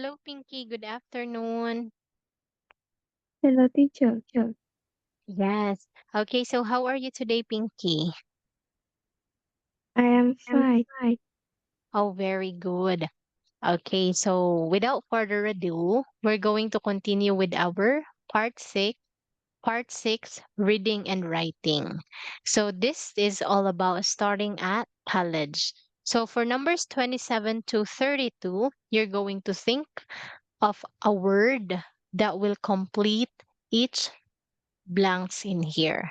Hello, Pinky. Good afternoon. Hello, teacher. Sure. Yes. Okay, so how are you today, Pinky? I am I'm fine. fine. Oh, very good. Okay, so without further ado, we're going to continue with our part six, reading and writing. So this is all about starting at college. So for numbers 27 to 32, you're going to think of a word that will complete each blanks in here.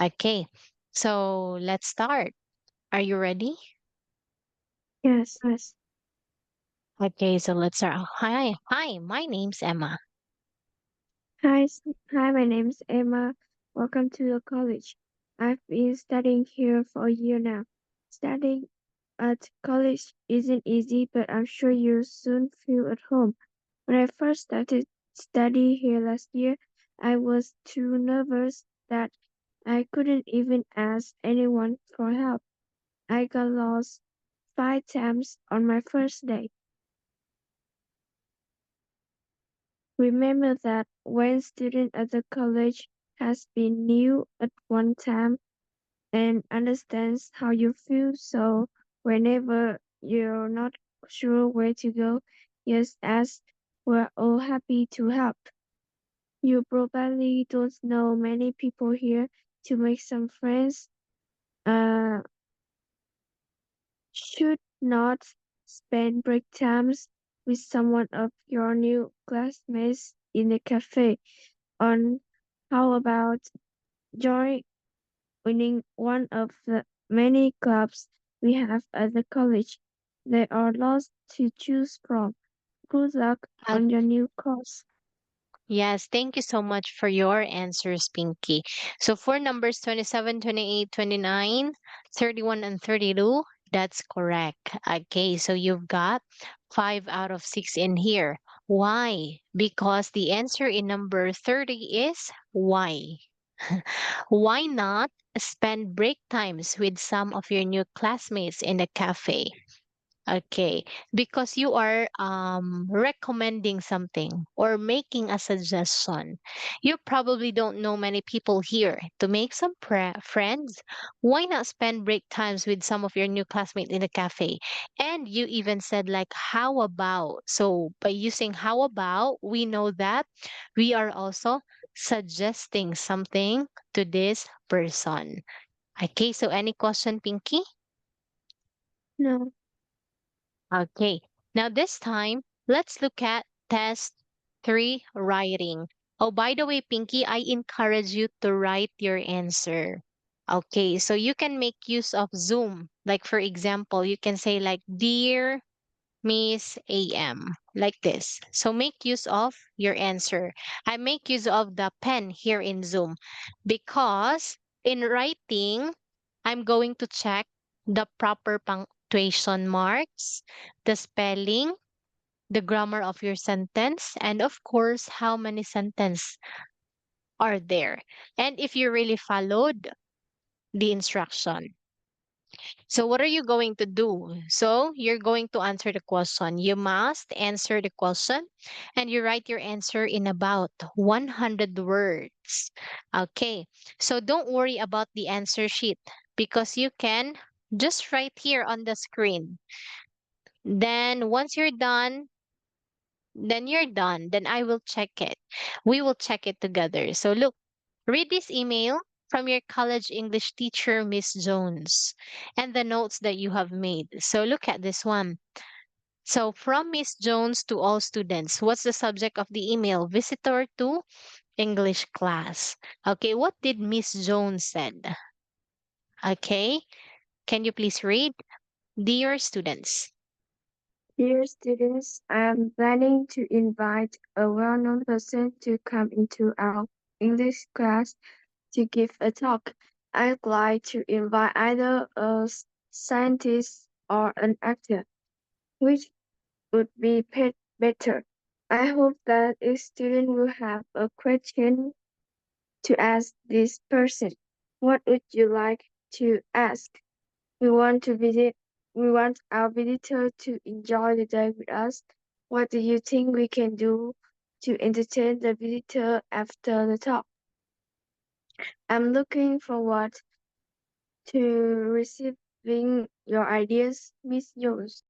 Okay, so let's start. Are you ready? Yes. Yes. Okay, so let's start. Hi, my name's Emma. Hi, my name is Emma. Welcome to the college. I've been studying here for a year now. Studying at college isn't easy, but I'm sure you'll soon feel at home. When I first started study here last year, I was too nervous that I couldn't even ask anyone for help. I got lost 5 times on my first day. Remember that when student at the college has been new at one time and understands how you feel, so whenever you're not sure where to go, just ask. We're all happy to help. You probably don't know many people here. To make some friends, uh, should not spend break times with someone of your new classmates in a cafe. On how about joining one of the many clubs we have at the college? There are lots to choose from. Good luck Uh, on your new course. yes, thank you so much for your answers, Pinky. So for numbers 27, 28, 29, 31, and 32, that's correct. Okay, so you've got 5 out of 6 in here. Why? Because the answer in number 30 is why. Why not spend break times with some of your new classmates in a cafe? Okay, because you are recommending something or making a suggestion. You probably don't know many people here. To make some friends, why not spend break times with some of your new classmates in a cafe? And you even said like how about. So by using how about, we know that we are also suggesting something to this person. Okay, so any question, Pinky? No, Okay. Now this time, let's look at test 3 writing. Oh, by the way, Pinky, I encourage you to write your answer. Okay, so you can make use of Zoom. Like for example, you can say like Dear Miss AM, like this. So make use of your answer. I make use of the pen here in Zoom because in writing, I'm going to check the proper punctuation marks, the spelling, the grammar of your sentence, and of course, how many sentences are there. And if you really followed the instruction. So what are you going to do? So you're going to answer the question. You must answer the question and you write your answer in about 100 words. Okay. So don't worry about the answer sheet because you can just write here on the screen. Then once you're done, then you're done. Then I will check it. We will check it together. So look, read this email from your college English teacher, Miss Jones, and the notes that you have made. So look at this one. So from Miss Jones to all students, what's the subject of the email? Visitor to English class. Okay, what did Miss Jones said? Okay, can you please read? Dear students. dear students, I am planning to invite a well-known person to come into our English class to give a talk. I'd like to invite either a scientist or an actor. Which would be paid better? I hope that a student will have a question to ask this person. What would you like to ask? We want to visit we want our visitor to enjoy the day with us. What do you think we can do to entertain the visitor after the talk? I'm looking forward to receiving your ideas, Miss Jones.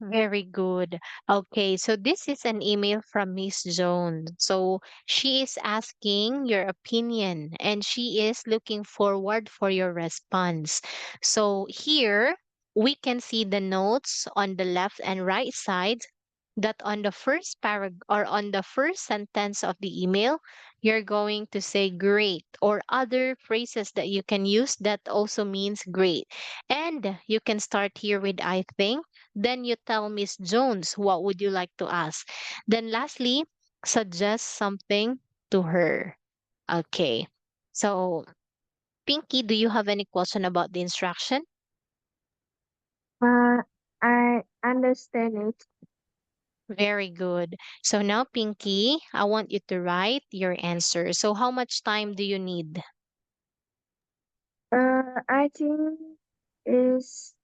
Very good. Okay, so this is an email from Miss Jones. So she is asking your opinion and she is looking forward for your response. So here we can see the notes on the left and right side that on the first paragraph or on the first sentence of the email, you're going to say great or other phrases that you can use that also means great. And you can start here with I think. Then you tell Miss Jones what would you like to ask. Then lastly, suggest something to her. Okay. So, Pinky, do you have any question about the instruction? Uh, I understand it. Very good. So now, Pinky, I want you to write your answer. So how much time do you need? I think is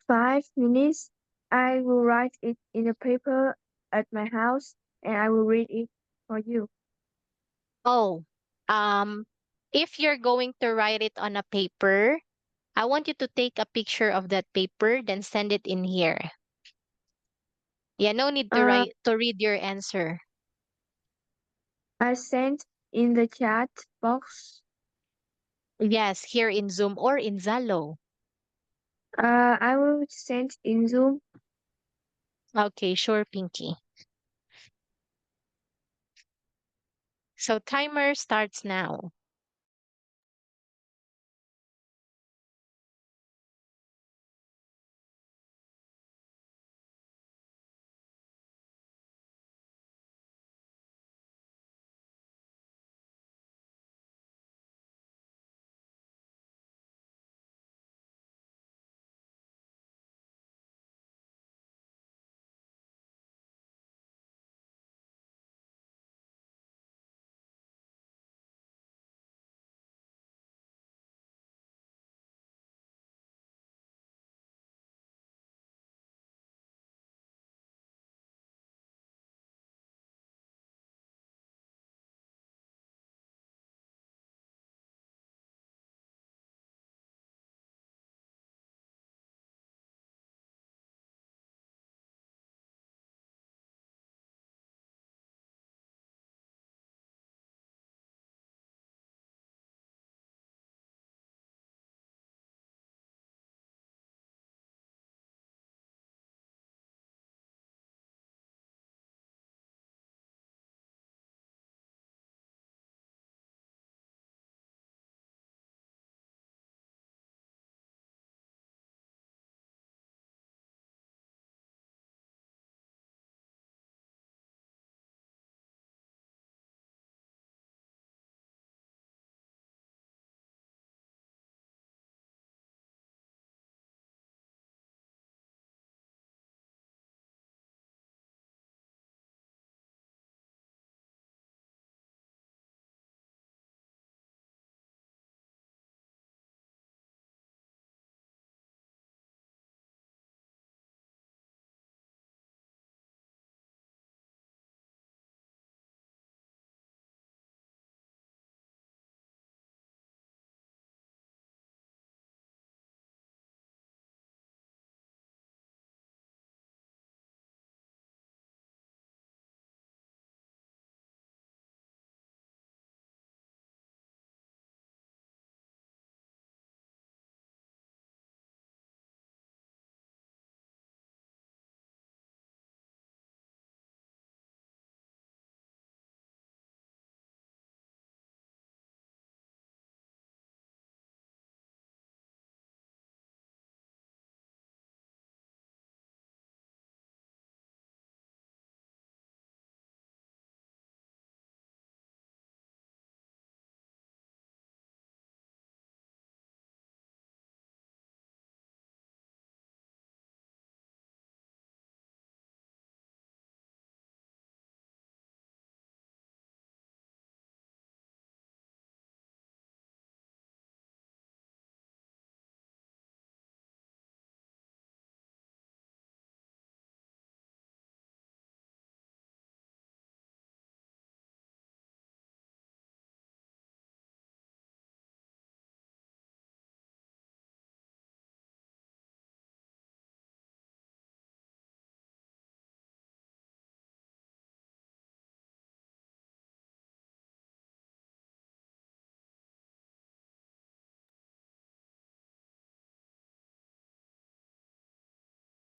5 minutes. I will write it in a paper at my house and I will read it for you. Oh, um, if you're going to write it on a paper, I want you to take a picture of that paper, then send it in here. Yeah, no need to Uh, write to read your answer. I sent in the chat box. Yes, here in Zoom or in Zalo. I will send in Zoom. Okay, sure, Pinky. So timer starts now.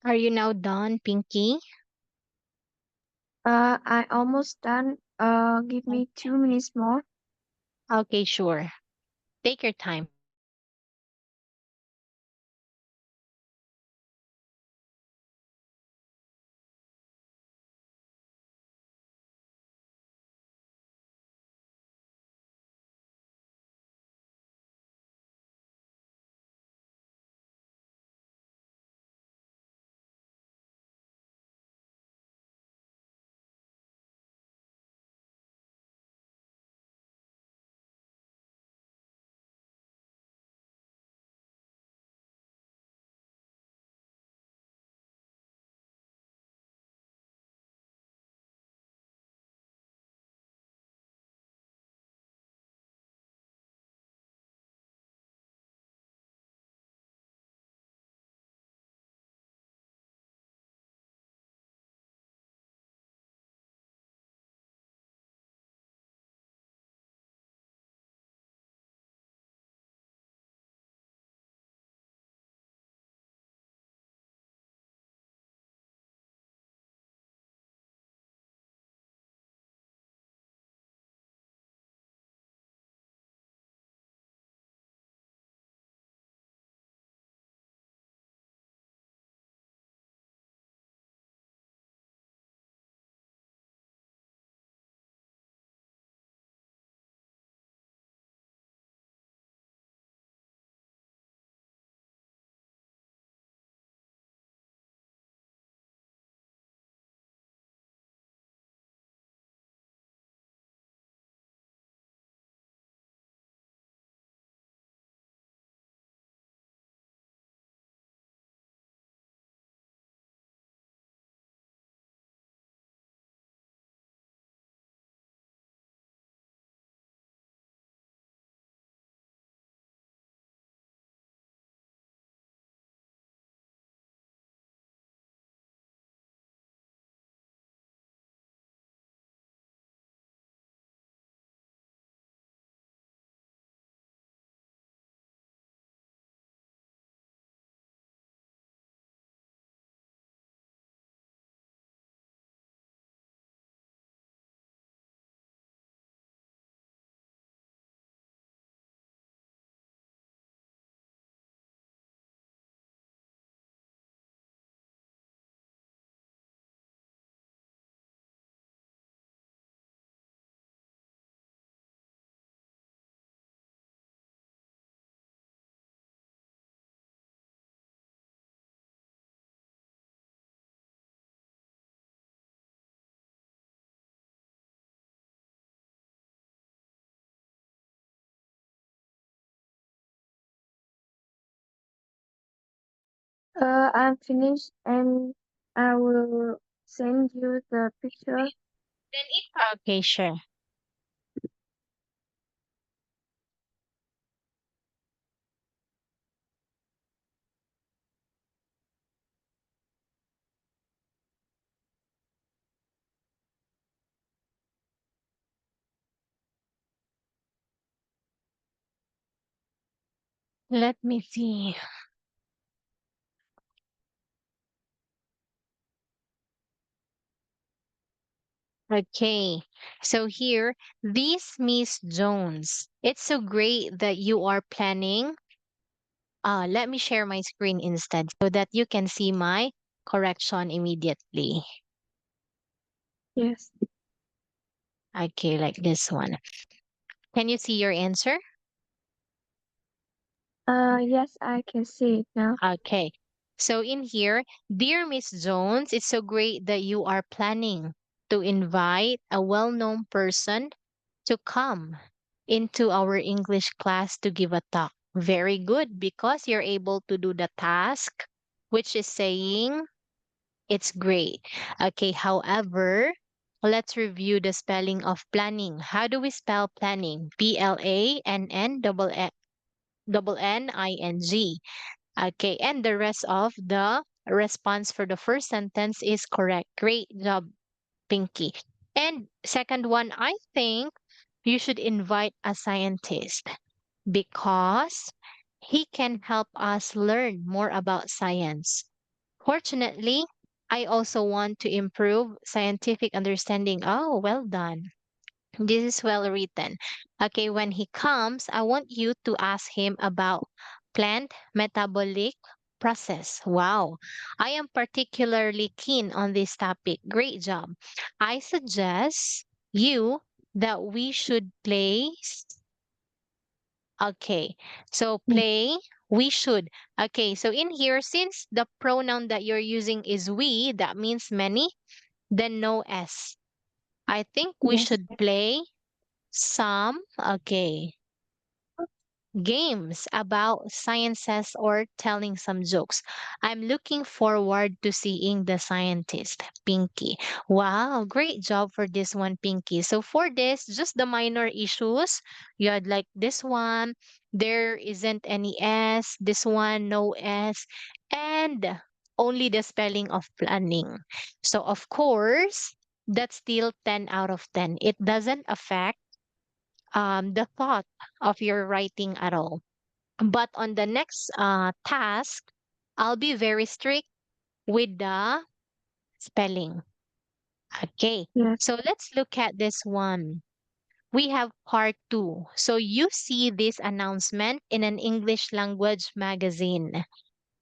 Are you now done, Pinky? I almost done. Give me 2 minutes more. Okay, sure. Take your time. I'm finished and I will send you the picture. Okay, sure. Let me see. Okay, so here, this Miss Jones. It's so great that you are planning. Let me share my screen instead so that you can see my correction immediately. Yes. Okay, like this one. Can you see your answer? Yes, I can see it now. Okay. So in here, dear Miss Jones, it's so great that you are planning to invite a well-known person to come into our English class to give a talk. Very good because you're able to do the task, which is saying it's great. Okay, however, let's review the spelling of planning. How do we spell planning? PLANN double N I N G. Okay, and the rest of the response for the first sentence is correct. Great job, Pinky. And second one, I think you should invite a scientist because he can help us learn more about science. Fortunately, I also want to improve scientific understanding. Oh, well done. This is well written. Okay, when he comes, I want you to ask him about plant metabolic process. Wow. I am particularly keen on this topic. Great job. I suggest you that we should place. Okay. So Mm. play, we should. Okay, so in here, since the pronoun that you're using is we, that means many, then no S. I think we Yes. should play some, okay, games about sciences or telling some jokes. I'm looking forward to seeing the scientist, Pinky. Wow, great job for this one, Pinky. So for this, just the minor issues, you had like this one, there isn't any S, this one, no S, and only the spelling of planning. So of course, that's still 10 out of 10. It doesn't affect the thought of your writing at all. But on the next task, I'll be very strict with the spelling. Okay, Yes. so let's look at this one. We have part two. So you see this announcement in an English language magazine.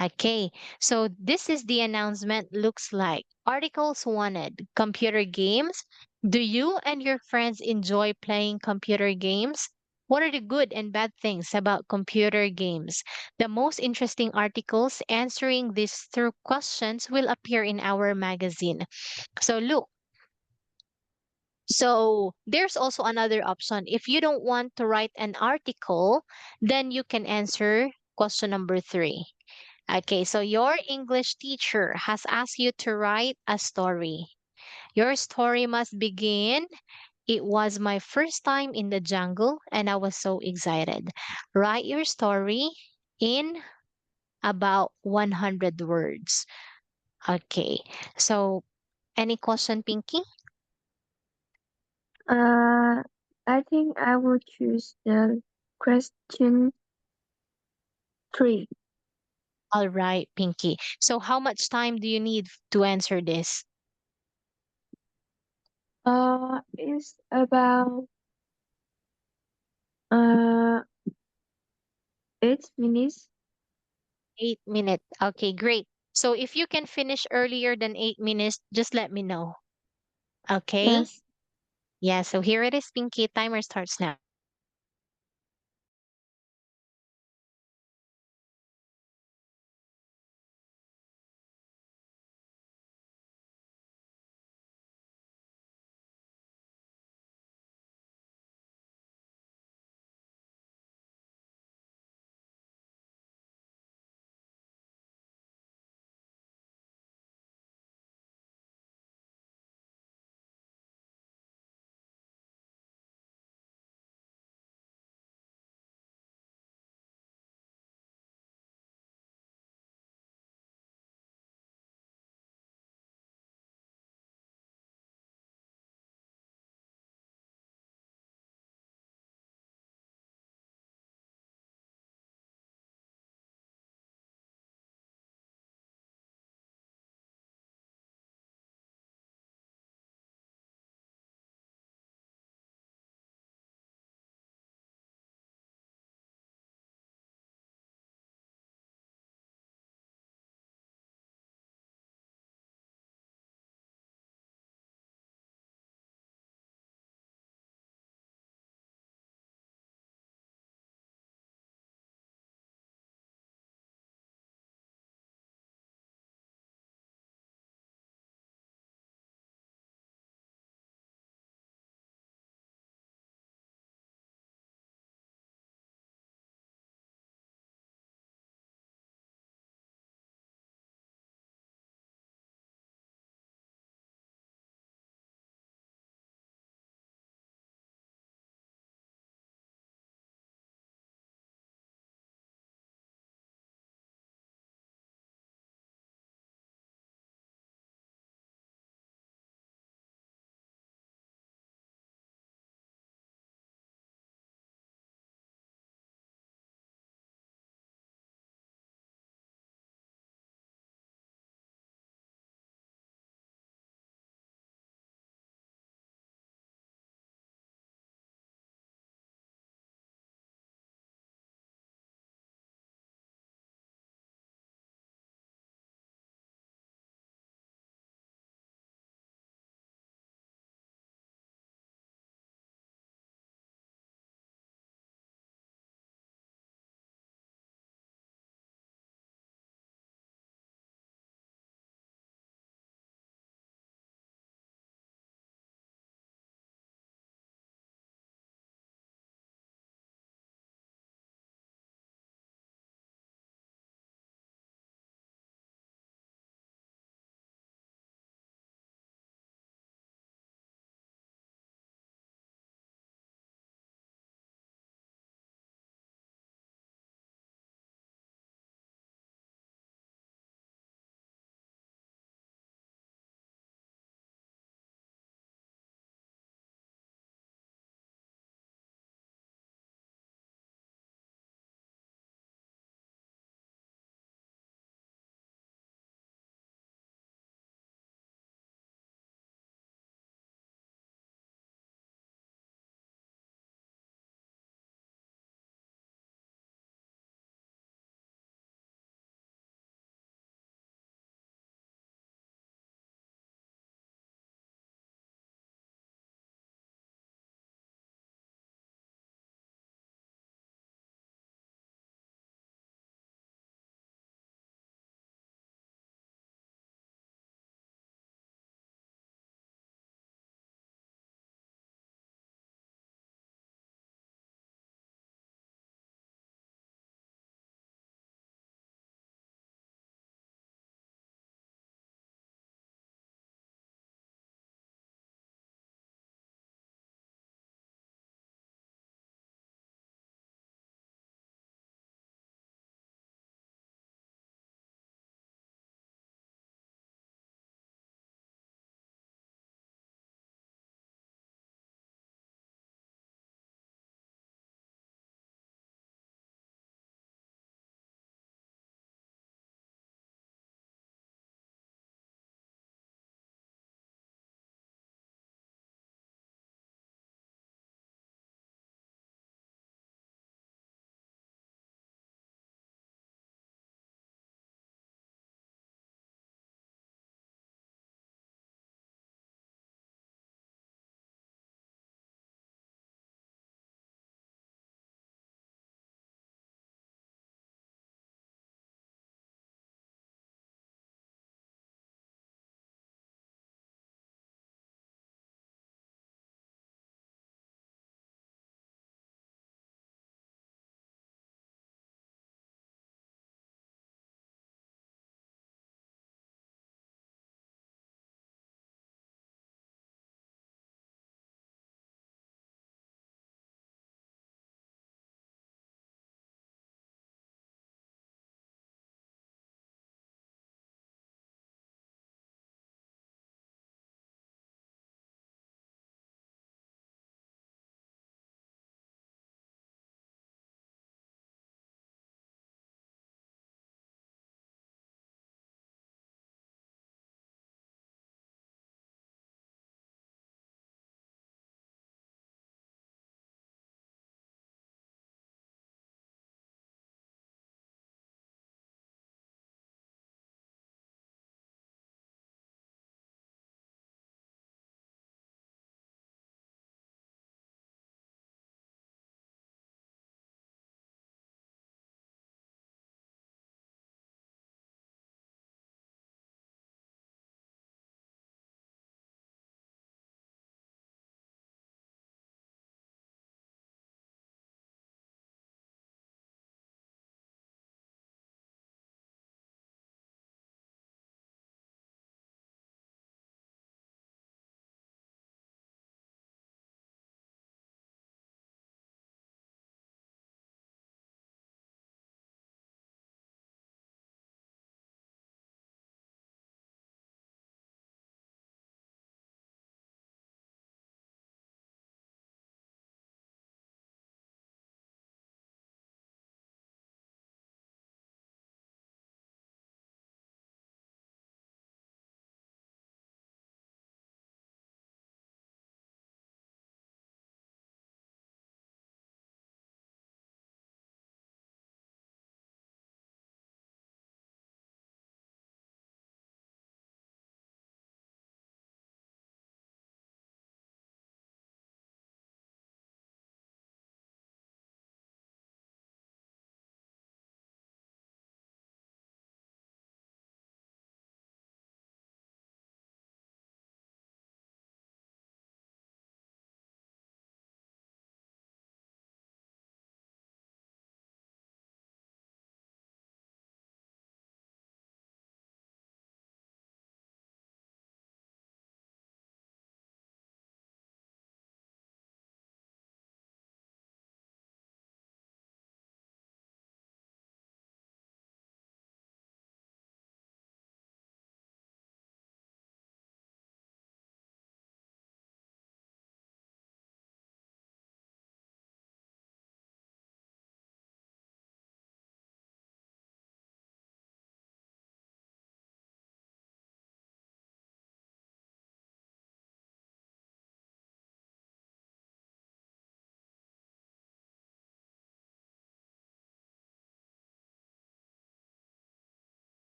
Okay, so this is the announcement looks like. Articles wanted. Computer games. Do you and your friends enjoy playing computer games? What are the good and bad things about computer games? The most interesting articles answering these through questions will appear in our magazine. So look, so there's also another option. If you don't want to write an article, then you can answer question number three. Okay, so your English teacher has asked you to write a story. Your story must begin. It was my first time in the jungle and I was so excited. Write your story in about 100 words. Okay, so any question, Pinky? Uh, I think I will choose the question 3. All right, Pinky. So how much time do you need to answer this? It's about uh 8 minutes. 8 minutes. Okay, great. So if you can finish earlier than 8 minutes, just let me know. Okay? Yes. Yeah, so here it is, Pinky. Timer starts now.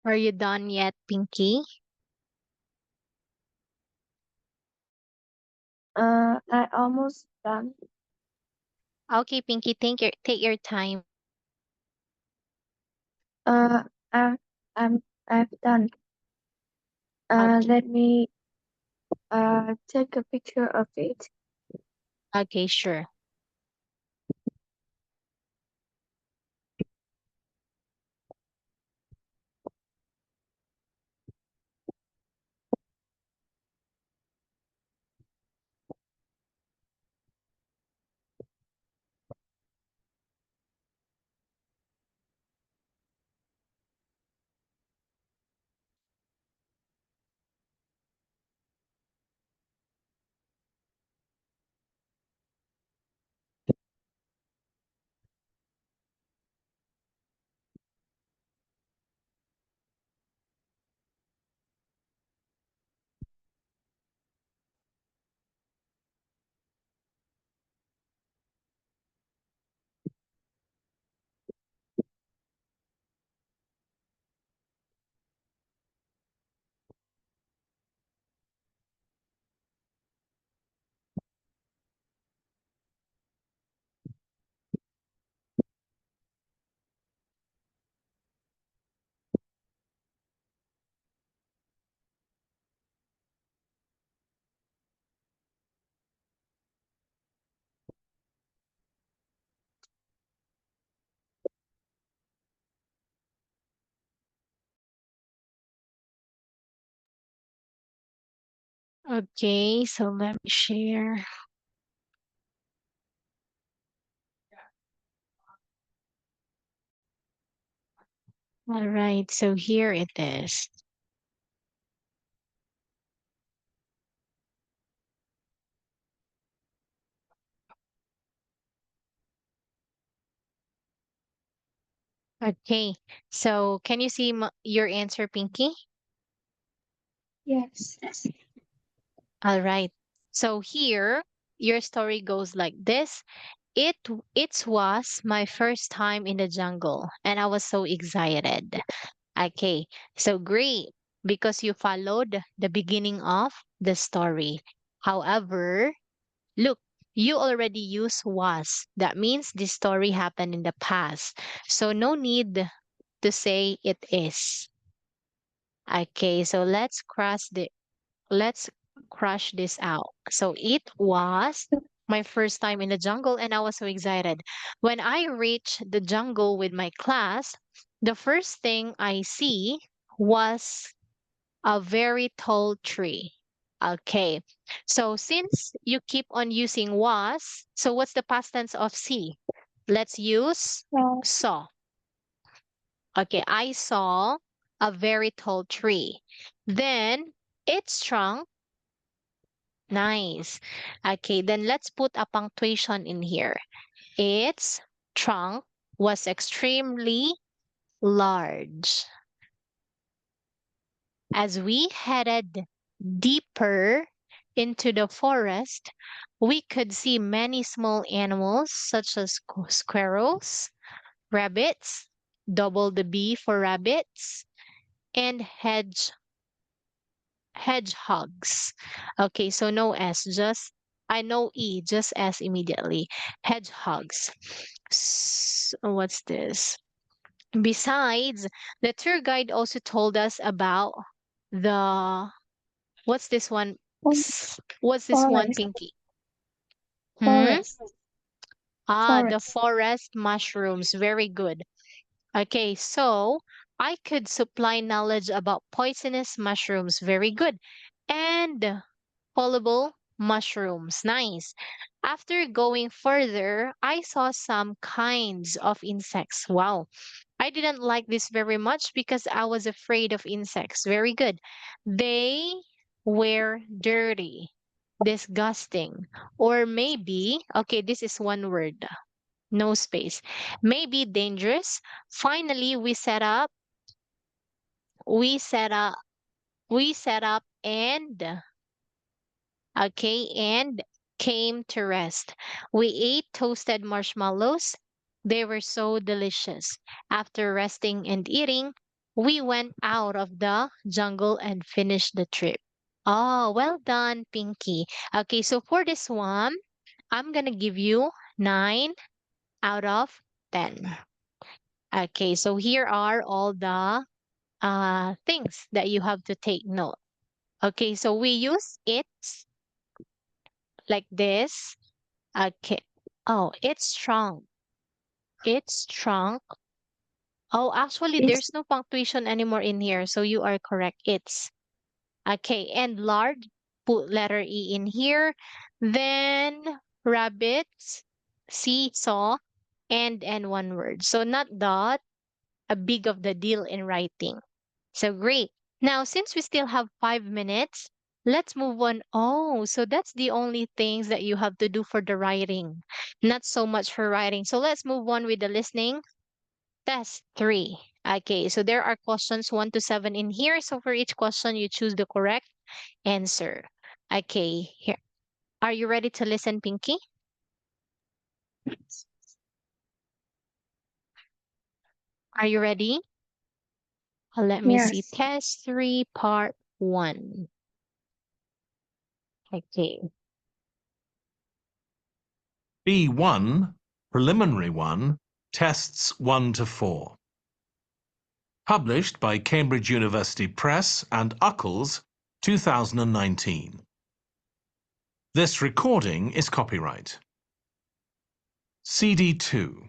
Are you done yet, Pinky? I almost done. Okay, Pinky, take your time. Uh, I, I've done. Okay, Let me take a picture of it. okay, sure. Okay, so let me share. All right, so here it is. Okay, so can you see your answer, Pinky? Yes. All right. So here, your story goes like this. It was my first time in the jungle, and I was so excited. Okay, so great because you followed the beginning of the story. However, look, you already used was. That means this story happened in the past. So no need to say it is. Okay, so let's crush this out. So it was my first time in the jungle and I was so excited. When I reached the jungle with my class, the first thing I see was a very tall tree. Okay. So since you keep on using was, so what's the past tense of see? Let's use Uh, saw. Okay, I saw a very tall tree. Then its trunk. Nice. Okay, then let's put a punctuation in here. Its trunk was extremely large. As we headed deeper into the forest, we could see many small animals such as squirrels, rabbits, double the B for rabbits, and hedgehogs. Okay, so no S, just I know E, just S immediately. Hedgehogs. What's this? Besides, the tour guide also told us about the what's this one? What's this one, forest, Pinky? Hmm? forest, Ah, the forest. forest mushrooms. Very good. Okay, so I could supply knowledge about poisonous mushrooms. Very good. And Polluble mushrooms. Nice. After going further, I saw some kinds of insects. Wow. I didn't like this very much because I was afraid of insects. Very good. They were dirty, disgusting, or maybe, okay, this is one word, no space. Maybe dangerous. Finally, we set up, we set up and okay, and came to rest. We ate toasted marshmallows. They were so delicious. After resting and eating, We went out of the jungle and finished the trip. Oh, well done, Pinky. Okay, so for this one, I'm gonna give you 9 out of 10. Okay, so here are all the things that you have to take note. Okay, so we use it's like this. Okay. Oh, it's strong. It's strong. Oh, actually, It's there's no punctuation anymore in here, so you are correct. It's okay. And large, put letter E in here. Then rabbits, seesaw, and one word. So not dot, a big of the deal in writing. So great. Now, since we still have 5 minutes, let's move on. Oh, so that's the only things that you have to do for the writing, not so much for writing. So let's move on with the listening. Test 3. Okay, so there are questions 1 to 7 in here. So for each question, you choose the correct answer. Okay, here. Are you ready to listen, Pinky? Are you ready? Let me see. yes. Test 3, part 1. Okay. B1, Preliminary 1, Tests 1 to 4. Published by Cambridge University Press and Uckles, 2019. This recording is copyright. CD2.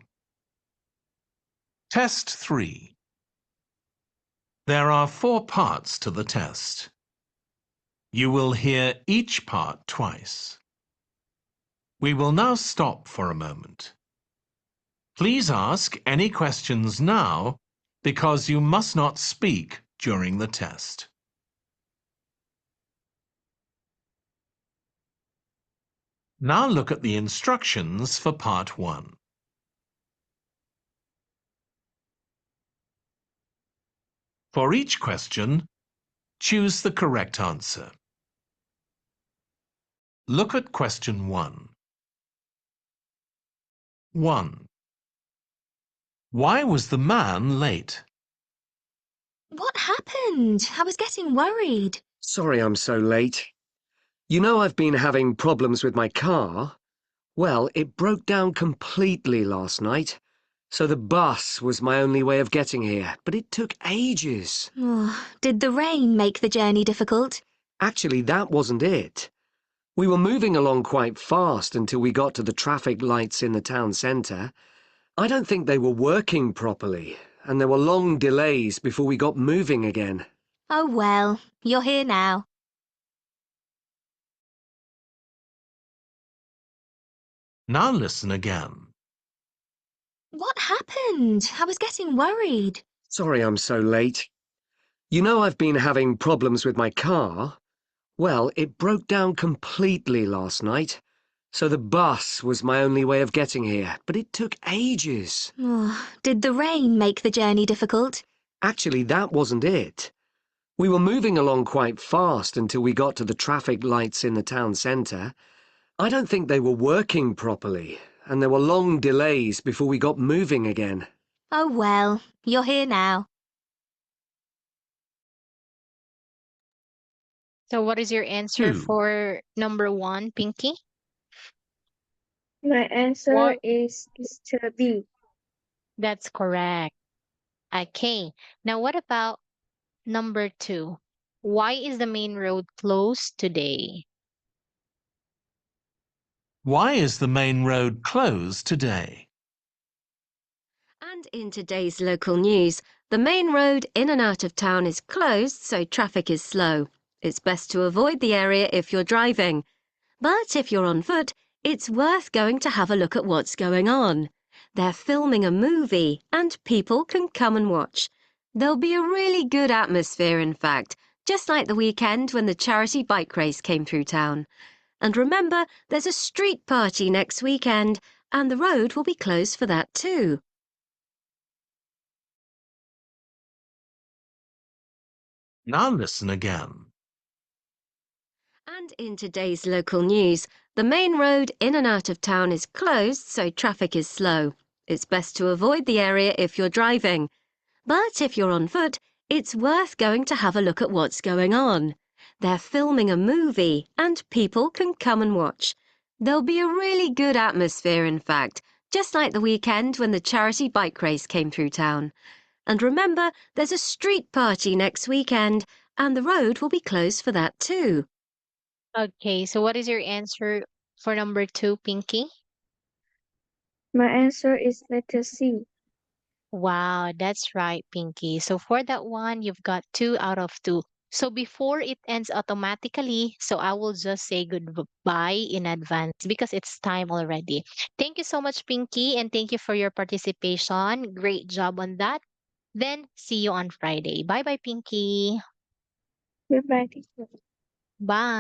Test 3. There are 4 parts to the test. You will hear each part twice. We will now stop for a moment. Please ask any questions now because you must not speak during the test. Now look at the instructions for part 1. For each question, choose the correct answer. Look at question 1. 1. Why was the man late? What happened? I was getting worried. Sorry I'm so late. You know I've been having problems with my car? Well, it broke down completely last night. So the bus was my only way of getting here, but it took ages. Oh, did the rain make the journey difficult? Actually, that wasn't it. We were moving along quite fast until we got to the traffic lights in the town centre. I don't think they were working properly, and there were long delays before we got moving again. Oh well, you're here now. Now listen again. What happened? I was getting worried. Sorry I'm so late. You know I've been having problems with my car? Well, it broke down completely last night. So the bus was my only way of getting here, but it took ages. Oh, did the rain make the journey difficult? Actually, that wasn't it. We were moving along quite fast until we got to the traffic lights in the town centre. I don't think they were working properly, and there were long delays before we got moving again. Oh well, you're here now. So what is your answer 2. for number 1, Pinky? My answer What? is Mr. B. That's correct. Okay. Now what about number 2? Why is the main road closed today? Why is the main road closed today? And in today's local news, the main road in and out of town is closed, so traffic is slow. It's best to avoid the area if you're driving. But if you're on foot, it's worth going to have a look at what's going on. They're filming a movie, and people can come and watch. There'll be a really good atmosphere, in fact, just like the weekend when the charity bike race came through town. And remember, there's a street party next weekend, and the road will be closed for that too. Now listen again. And in today's local news, the main road in and out of town is closed, so traffic is slow. It's best to avoid the area if you're driving. But if you're on foot, It's worth going to have a look at what's going on. They're filming a movie and people can come and watch. There'll be a really good atmosphere, in fact, just like the weekend when the charity bike race came through town. And remember, there's a street party next weekend, and the road will be closed for that too. Okay, so what is your answer for number 2, Pinky? My answer is letter C. Wow, that's right, Pinky. So for that one, you've got 2 out of 2. So before it ends automatically, so I will just say goodbye in advance because it's time already. Thank you so much, Pinky, and thank you for your participation. Great job on that. Then see you on Friday. Bye bye, Pinky. Goodbye, teacher. Bye.